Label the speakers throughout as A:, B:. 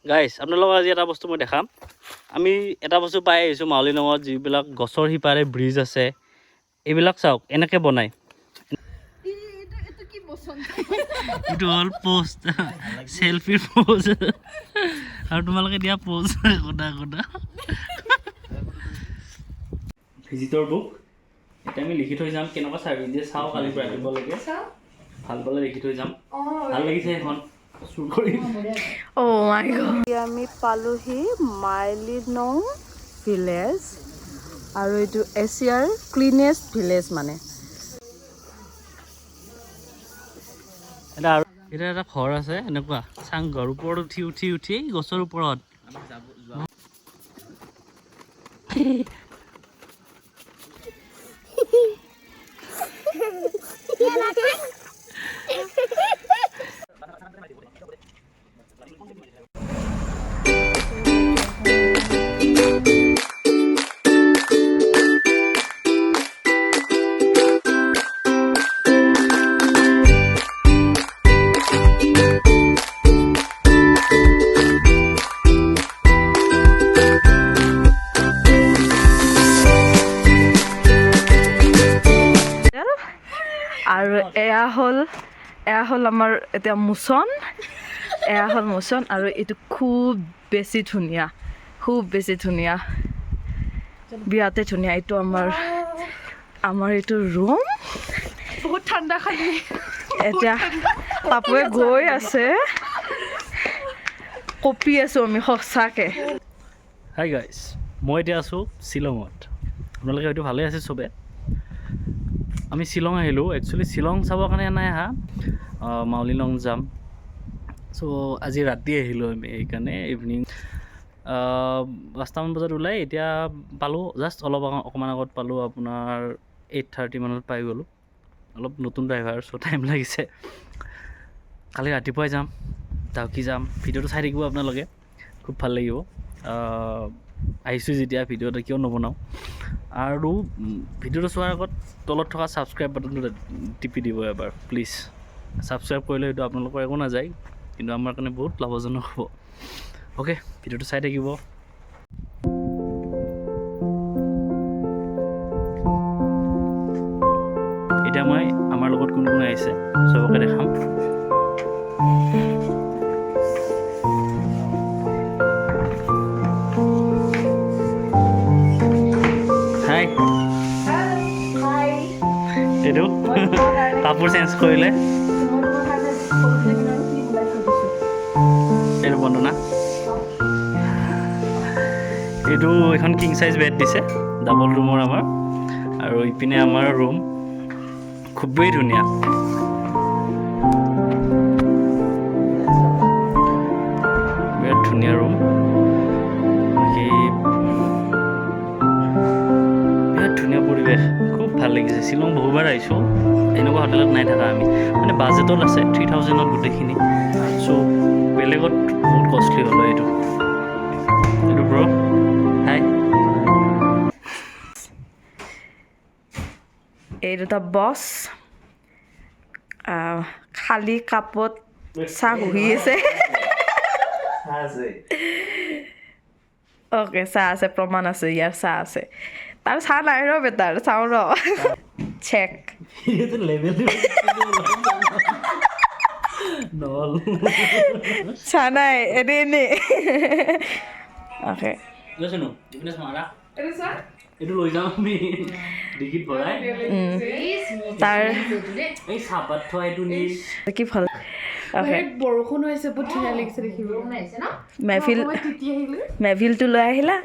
A: Guys আপোনালোকক আজি এটা বস্তু মই দেখাম আমি এটা বস্তু পাই আহিছোঁ মাউলিনঙত যিবিলাক গছৰ সিপাৰে ব্ৰিজ আছে এইবিলাক চাওক এনেকৈ বনায় এইটো হ'ল পোষ্ট চেলফিৰ পোষ্ট আৰু তোমালোকে দিয়া পোষ্ট গোটা গোটা ভিজিটৰ বুক এতিয়া আমি লিখি থৈ যাম কেনেকুৱা চাৰ্ভিচ দিয়ে চাওঁ কালি পৰা ৰাতিপুৱালৈকে ভাল পালে লিখি থৈ যাম ভাল লাগিছে এখন
B: আমি পালোহি মাইলিনং ভিলেজ আৰু এইটো এছিয়াৰ ক্লিনেষ্ট ভিলেজ মানে
A: এটা এটা ঘৰ আছে এনেকুৱা চাংঘৰ ওপৰত উঠি উঠি উঠি গছৰ ওপৰত
B: আৰু এয়া হ'ল আমাৰ এতিয়া মোচন এয়া হ'ল মোচন আৰু এইটো খুব বেছি ধুনীয়া বিৰাটে ধুনীয়া এইটো আমাৰ এইটো ৰুম বহুত ঠাণ্ডা খালি এতিয়া পাপুৱে গৈ আছে কপি আছোঁ আমি সঁচাকৈ
A: হাই গাইজ মই এতিয়া আছোঁ শ্বিলঙত আপোনালোকে হয়তো ভালেই আছে চবে আমি শ্বিলং আহিলোঁ একচুৱেলি শ্বিলং চাবৰ কাৰণে নাই অহা মাউলিনং যাম চ' আজি ৰাতি আহিলোঁ আমি সেইকাৰণে ইভিনিং 5টামান বজাত ওলাই এতিয়া পালোঁ জাষ্ট অকণমান আগত পালোঁ আপোনাৰ 8:30 মানত পাই গ'লোঁ অলপ নতুন ড্ৰাইভাৰ চ' টাইম লাগিছে কালি ৰাতিপুৱাই যাম ডাউকি যাম ভিডিঅ'টো চাই থাকিব আপোনালোকে খুব ভাল লাগিব আহিছোঁ যেতিয়া ভিডিঅ' এটা কিয় নবনাওঁ আৰু ভিডিঅ'টো চোৱাৰ আগত তলত থকা ছাবস্ক্ৰাইব বাটনটো টিপি দিব এবাৰ প্লিজ ছাবস্ক্ৰাইব কৰিলে সেইটো আপোনালোকৰ একো নাযায় কিন্তু আমাৰ কাৰণে বহুত লাভজনক হ'ব অ'কে ভিডিঅ'টো চাই থাকিব এতিয়া মই আমাৰ লগত কোন কোন আহিছে চবকে দেখাম এইটো কাপোৰ চেঞ্জ কৰিলে এইটো বন্দনা এইটো এখন কিং চাইজ বেড দিছে ডাবল ৰুমৰ আমাৰ আৰু ইপিনে আমাৰ ৰুম খুবেই ধুনীয়া বিৰাট ধুনীয়া ৰুম বিৰাট ধুনীয়া পৰিৱেশ খুব ভাল লাগিছে শ্বিলং বহুবাৰ আহিছোঁ এনেকুৱা হোটেলত নাই থকা আমি মানে বাজেটত আছে 3000ত গোটেইখিনি চ' বেলেগত বহুত কষ্টলি হ'ল এইটো ব্ৰ হাই
B: এই দুটা বছ খালী কাপত চাহ বহি আছে অ'কে চাহ আছে প্ৰমাণ আছে ইয়াৰ চাহ আছে তাৰ চাহ নাই ৰ বেটাৰ চাওঁ ৰ চেক চাহ নাই এনেই অ'কে
A: এইটো লৈ যাম আমি ডিগিত ভৰাই
B: তাৰ
A: এই চাহপাত থোৱা এইটো নি
B: কি ভাল
C: বৰষুণ হৈছে বহুত ধুনীয়া লাগিছে দেখিব
B: মেভিলটো লৈ আহিলা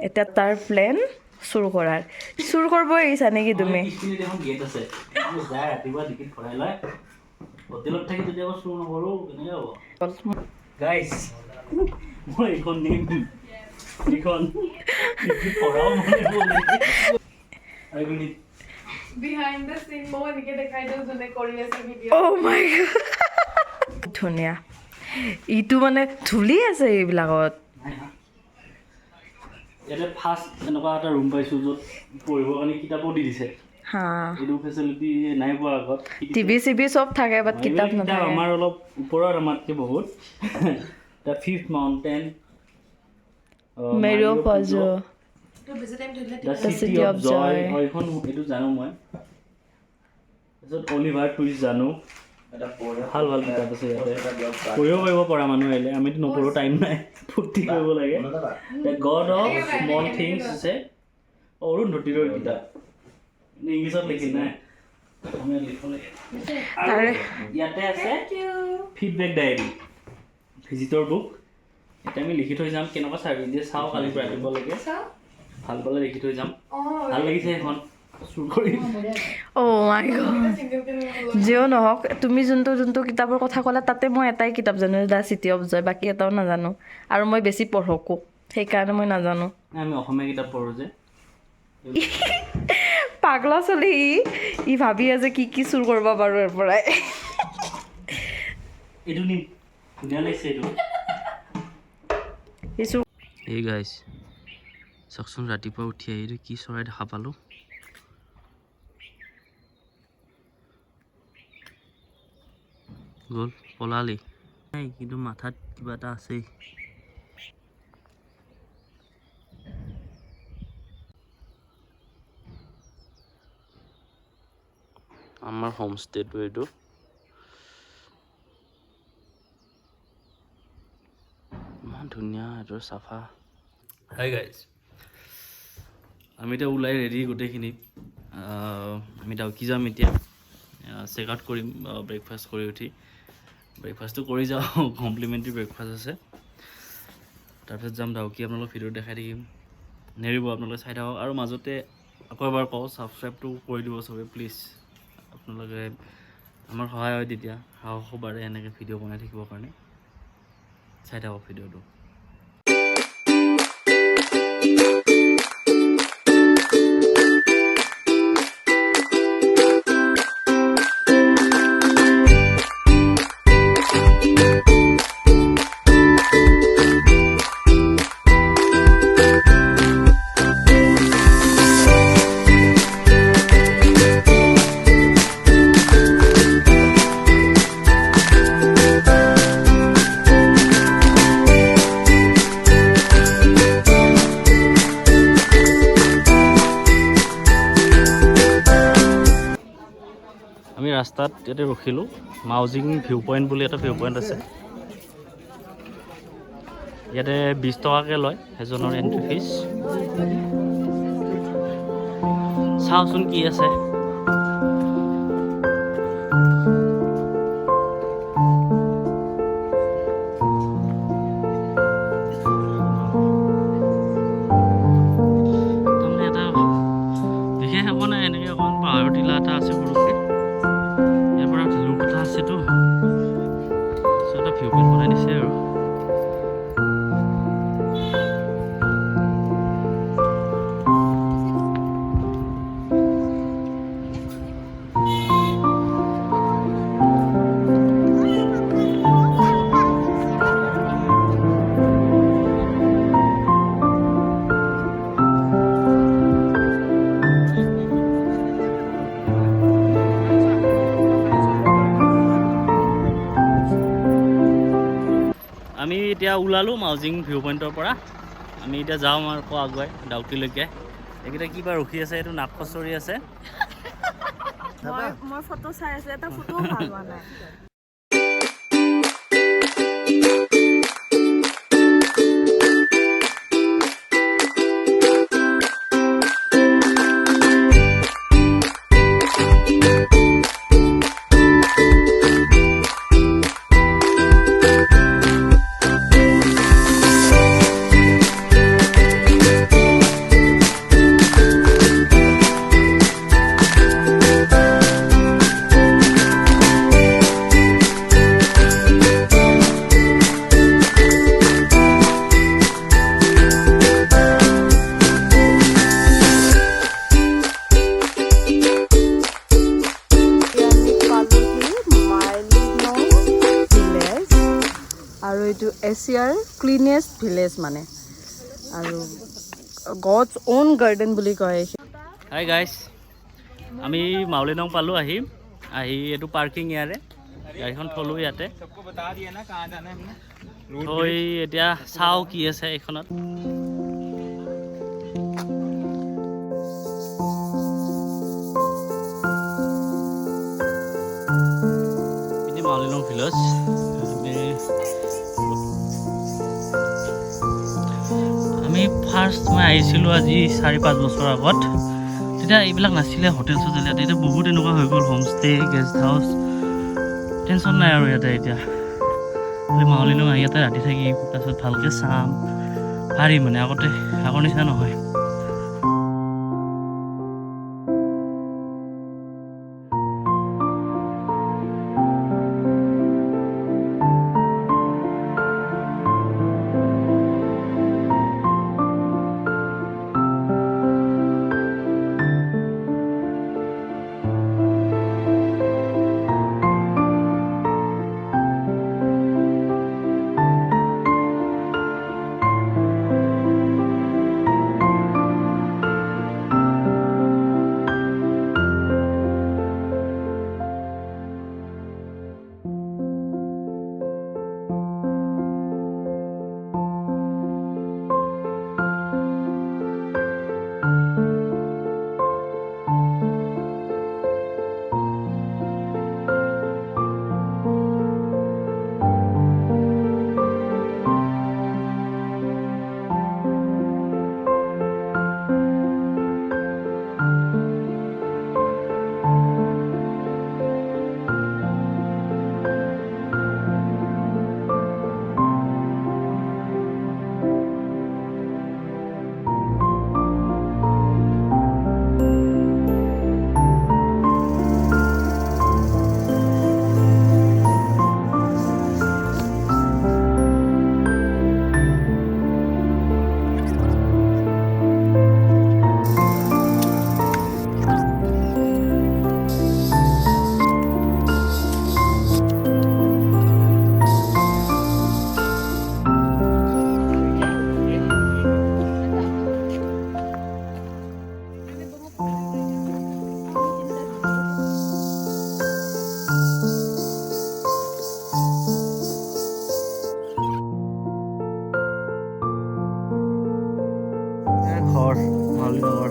B: এতিয়া তাৰ প্লেন চুৰ কৰিব আহিছা নেকি তুমি
A: গেট আছে ৰাতিপুৱা ডিগিত ভৰাই লয় হোটেলত থাকি যদি আকৌ চুৰ নকৰোঁ কেনেকৈ হ'ব গাইজ মই এইখন নিম এইখন পঢ়াও
C: behind the scene মই এনেকে দেখাই দিওঁ যোনে কৰি আছে ভিডিঅ'
B: oh my god ধুনীয়া ইটো মানে ধুলি আছে এইবিলাকত
A: ইয়াতে ফাৰ্ষ্ট এনেকুৱা এটা ৰুম পাইছোঁ য'ত পঢ়িবৰ কাৰণে কিতাপো দি দিছে এইটো ফেচিলিটি নাই পোৱা আগত
B: টিভি চিভি চব থাকে বাট কিতাপ নাথাকে
A: আমাৰ অলপ ওপৰত আমাতকৈ বহুত The fifth mountain.
B: Mario Puzo.
A: The city of joy. এইখন এইটো জানো মই তাৰপিছত অলিভাৰ টুইষ্ট জানো ভাল ভাল কিতাপ আছে ইয়াতে পঢ়িব পাৰিব পৰা মানুহ আহিলে আমিতো নপঢ়ো টাইম নাই ফূৰ্তি কৰিব লাগে the god of small things আছে অৰুন্ধতীৰৰ কিতাপ ইংলিছত লিখি নাই আমি লিখো লাগে ইয়াতে আছে ফিডবেক ডায়েৰী ভিজিটৰ বুক এটা আমি লিখি থৈ যাম কেনেকুৱা চাৰ্ভিছ দিয়ে চাওঁ কালি ৰাতিপুৱালৈকে ভাল পালে লিখি থৈ যাম ভাল লাগিছে এখন চুৰ কৰি
B: মাই গড যিও নহওক তুমি যোনটো কিতাপৰ কথা ক'লা তাতে মই এটাই কিতাপ জানো দ্য চিটি অফ জয় বাকী এটাও নাজানো আৰু মই বেছি পঢ়কো সেইকাৰণে মই নাজানো
A: আমি অসমীয়া কিতাপ পঢ়ো যে
B: পাগলা চলি ই ভাবি আছে কি চুৰ কৰিব পাৰোঁ ইয়াৰ পৰাই
A: এইটো নিম ধুনীয়া লাগিছে এইটো এই গাইছ চাওকচোন ৰাতিপুৱা উঠি আহিলোঁ কি চৰাই দেখা পালোঁ গ'ল পলালি নাই কিন্তু মাথাত কিবা এটা আছেই আমাৰ হোমষ্টেটো এইটো ইমান ধুনীয়া এইটো চাফা হাই গাইজ আমি এতিয়া ওলাই ৰেডি গোটেইখিনি আমি ডাউকি যাম এতিয়া চেক আউট কৰিম ব্ৰেকফাষ্ট কৰি উঠি ব্ৰেকফাষ্টটো কৰি যাওঁ কমপ্লিমেণ্টাৰী ব্ৰেকফাষ্ট আছে তাৰপিছত যাম ডাউকি আপোনালোকক ভিডিঅ' দেখাই থাকিম নেৰিব আপোনালোকে চাই থাকক আৰু মাজতে আকৌ এবাৰ কওঁ ছাবস্ক্ৰাইবটো কৰি দিব চবে প্লিজ আপোনালোকে আমাৰ সহায় হয় তেতিয়া সাহস বাঢ়ে এনেকৈ ভিডিঅ' বনাই থাকিবৰ কাৰণে চাই থাকক ভিডিঅ'টো আমি ৰাস্তাত ইয়াতে ৰখিলোঁ মাউজিং ভিউ পইণ্ট বুলি এটা ভিউ পইণ্ট আছে ইয়াতে 20 টকাকৈ লয় এজনৰ এণ্ট্ৰি ফিজ চাওঁচোন কি আছে এটা বিশেষ একো নাই এনেকৈ অকণমান পাহাৰৰ টিলা এটা আছে সৰুকৈ লুক এটা আছেতো এটা ভিউ পইণ্ট বনাই দিছে আৰু আমি এতিয়া ওলালোঁ মাউজিং ভিউ পইণ্টৰ পৰা আমি এতিয়া যাওঁ আকৌ আগুৱাই ডাউকিলৈকে এইকেইটা কিবা ৰখি আছে এইটো নাক খচৰি আছে
B: মই ফটো চাই আছোঁ এটা ফটোও ভাল হোৱা নাই আৰু এইটো এছিয়াৰ ক্লিনেষ্ট ভিলেজ মানে আৰু গডছ ওন গাৰ্ডেন বুলি কয়
A: হাই গাইছ আমি মাউলিনং পালোঁ আহি এইটো পাৰ্কিং ইয়াৰে গাড়ীখন থলোঁ ইয়াতে থৈ এতিয়া চাওঁ কি আছে এইখনত। Mawlynnong village. আমি ফাৰ্ষ্ট মই আহিছিলোঁ আজি 4-5 বছৰ আগত, তেতিয়া এইবিলাক নাছিলে, হোটেল চোটেল। ইয়াতে এতিয়া বহুত এনেকুৱা হৈ গ'ল, হোমষ্টে, গেষ্ট হাউচ, টেনশ্যন নাই আৰু ইয়াতে এতিয়া। Mawlynnong আহি ইয়াতে ৰাতি থাকি তাৰপিছত ভালকৈ চাম পাৰি মানে, আগৰ নিচিনা নহয়। ঘৰ Mawlynnongৰ।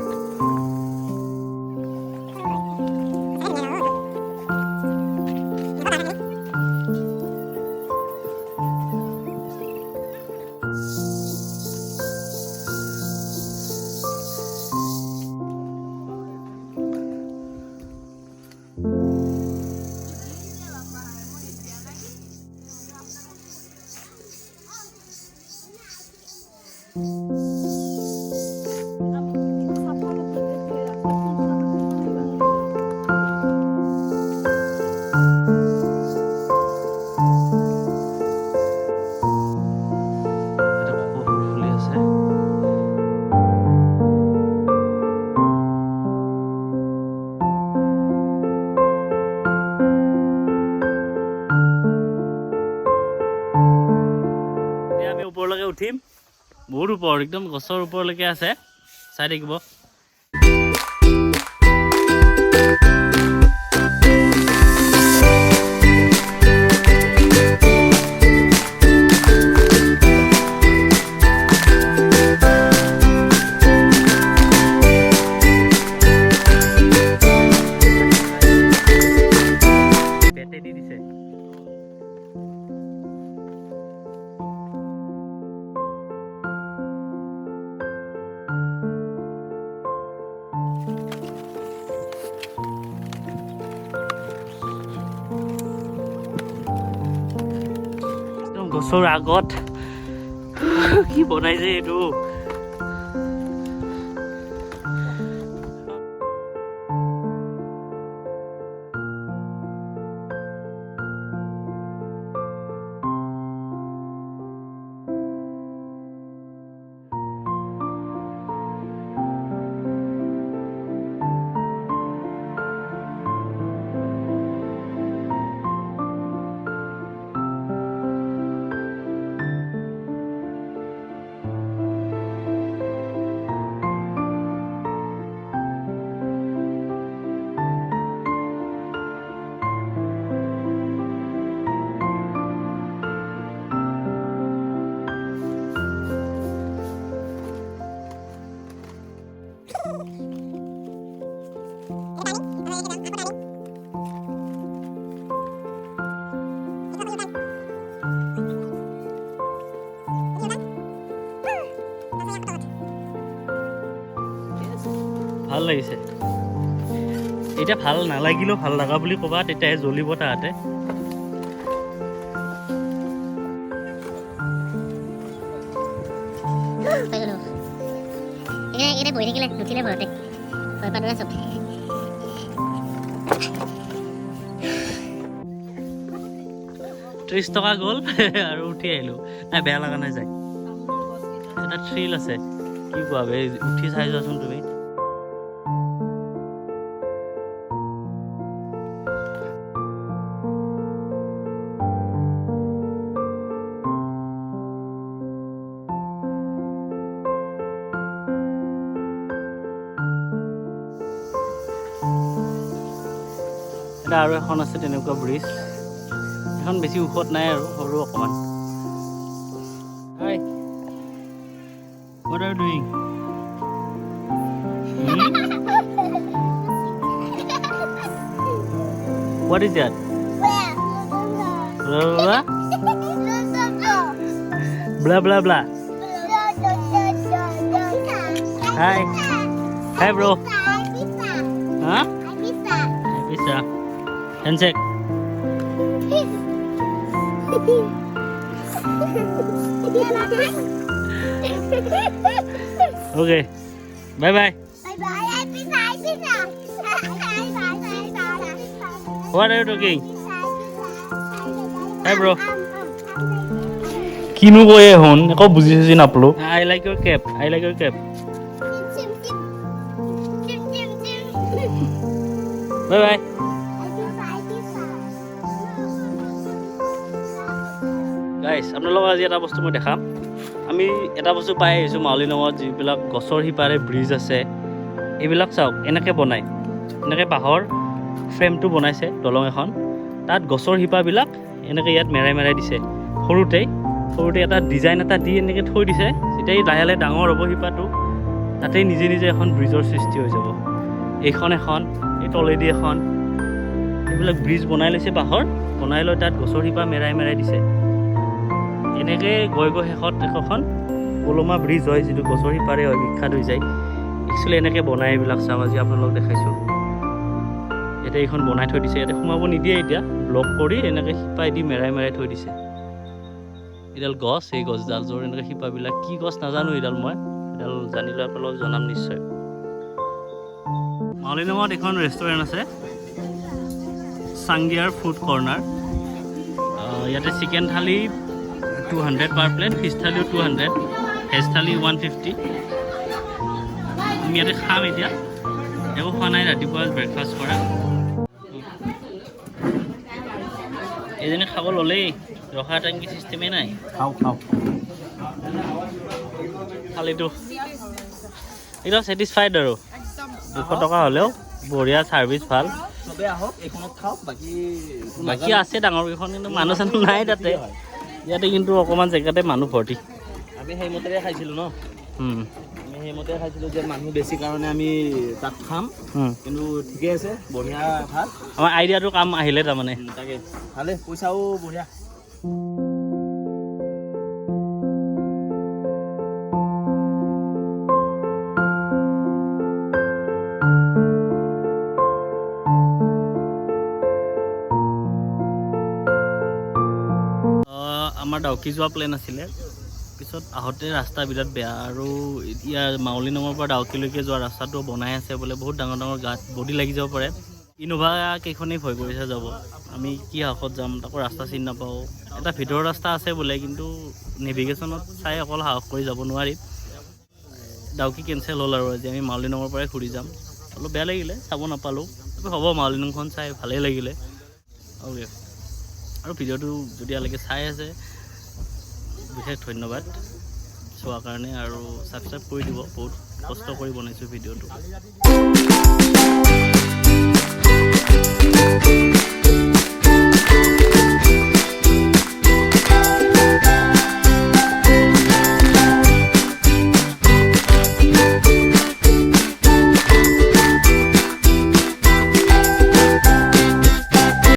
A: আমি ওপৰলৈকে উঠিম, বহুত ওপৰ, একদম গছৰ ওপৰলৈকে আছে, চাই থাকিব। গছৰ আগত কি বনাইছে এইটো। ভাল লাগিছে এতিয়া ভাল নালাগিলেও ভাল লগা বুলি ক'বা তেতিয়াহে জ্বলিব তাহাঁতে
D: এটা বহি থাকিলে নুঠিলে ঘৰতে
A: 30 টকা গ'ল আৰু উঠি আহিলোঁ নাই বেয়া লগা নাই যায় এটা থ্ৰিল আছে কি কোৱা বে উঠি চাই যোৱাচোন তুমি এটা আৰু এখন আছে তেনেকুৱা ব্ৰিজ এখন বেছি ওখত নাই আৰু সৰু অকমান Hi. What are you doing? What is that? Blah blah blah blah blah. Hi. Hi bro. Huh? Pizza. Handshake. Okay. Bye bye. What are you doing? Hi bro. কিনো কয়ে হন একো বুজি সুজি নাপালো I like your cap. I like your cap. Bye bye. Guys, আপোনালোকক আজি এটা বস্তু মই দেখাম আমি এটা বস্তু পাই আহিছোঁ মাউলিনঙত যিবিলাক গছৰ শিপাৰে ব্ৰিজ আছে এইবিলাক চাওক এনেকৈ বনায় এনেকৈ বাঁহৰ ফ্ৰেমটো বনাইছে দলং এখন তাত গছৰ শিপাবিলাক এনেকৈ ইয়াত মেৰাই মেৰাই দিছে সৰুতে এটা ডিজাইন এটা দি এনেকৈ থৈ দিছে যেতিয়া লাহে লাহে ডাঙৰ হ'ব শিপাটো তাতেই নিজে নিজে এখন ব্ৰিজৰ সৃষ্টি হৈ যাব এইখন এখন এই তলেদি এখন এইবিলাক ব্ৰিজ বনাই লৈছে বাঁহৰ বনাই লৈ তাত গছৰ শিপা মেৰাই মেৰাই দিছে এনেকৈ গৈ গৈ শেষত এখন পলমা ব্ৰিজ হয় যিটো গছৰ শিপাৰে হয় বিখ্যাত হৈ যায় একচুৱেলি এনেকৈ বনাই এইবিলাক চাওঁ আজি আপোনালোকক দেখাইছোঁ ইয়াতে এইখন বনাই থৈ দিছে ইয়াতে সোমাব নিদিয়ে এতিয়া ব্লক কৰি এনেকৈ শিপাই দি মেৰাই মেৰাই থৈ দিছে এডাল গছ এই গছডাল য'ৰ এনেকৈ শিপাবিলাক কি গছ নাজানো এডাল জানিলে আপোনালোকক জনাম নিশ্চয় মাউলিনঙত এখন ৰেষ্টুৰেণ্ট আছে চাংগিয়াৰ ফুড কৰ্ণাৰ ইয়াতে চিকেন থালি 200 per plate, fish thali 200, veg thali 150. আমি ইয়াতে খাম এতিয়া একো খোৱা নাই ৰাতিপুৱা ব্ৰেকফাষ্ট কৰা এইজনে খাব ল'লেই ৰখা টাইম কি চিষ্টেমেই নাই খাওঁ খালিটো একদম ছেটিছফাইড আৰু 200 টকা হ'লেও বঢ়িয়া ছাৰ্ভিচ ভাল চবে আহক এইখনত খাওক বাকী আছে ডাঙৰ কেইখন কিন্তু মানুহ চানুহ নাই তাতে ইয়াতে কিন্তু অকণমান জেগাতে মানুহ ভৰ্তি আমি সেইমতে খাইছিলোঁ ন আমি সেইমতে খাইছিলোঁ যে মানুহ বেছি কাৰণে আমি তাত খাম কিন্তু ঠিকে আছে বঢ়িয়া ভাল আমাৰ আইডিয়াটো কাম আহিলে তাৰমানে তাকে ভালে পইচাও বঢ়িয়া আমাৰ ডাউকি যোৱা প্লেন আছিলে পিছত আহোঁতে ৰাস্তা বিৰাট বেয়া আৰু ইয়াৰ মাউলিনঙৰ পৰা ডাউকিলৈকে যোৱা ৰাস্তাটো বনাই আছে বোলে বহুত ডাঙৰ ডাঙৰ গাঁত বডি লাগি যাব পাৰে ইন'ভা কেইখনেই ভয় কৰিছে যাব আমি কি সাহসত যাম তাকো ৰাস্তা চিনি নাপাওঁ এটা ভিতৰৰ ৰাস্তা আছে বোলে কিন্তু নেভিগেশ্যনত চাই অকল সাহস কৰি যাব নোৱাৰি ডাউকি কেঞ্চেল হ'ল আৰু আজি আমি মাউলিনঙৰ পৰাই ঘূৰি যাম অলপ বেয়া লাগিলে চাব নাপালোঁ হ'ব মাউলিনঙখন চাই ভালেই লাগিলে অ'কে আৰু ভিডিঅ'টো যদি ইয়ালৈকে চাই আছে বিশেষ ধন্যবাদ চোৱাৰ কাৰণে আৰু ছাবস্ক্ৰাইব কৰি দিব বহুত কষ্ট কৰি বনাইছোঁ ভিডিঅ'টো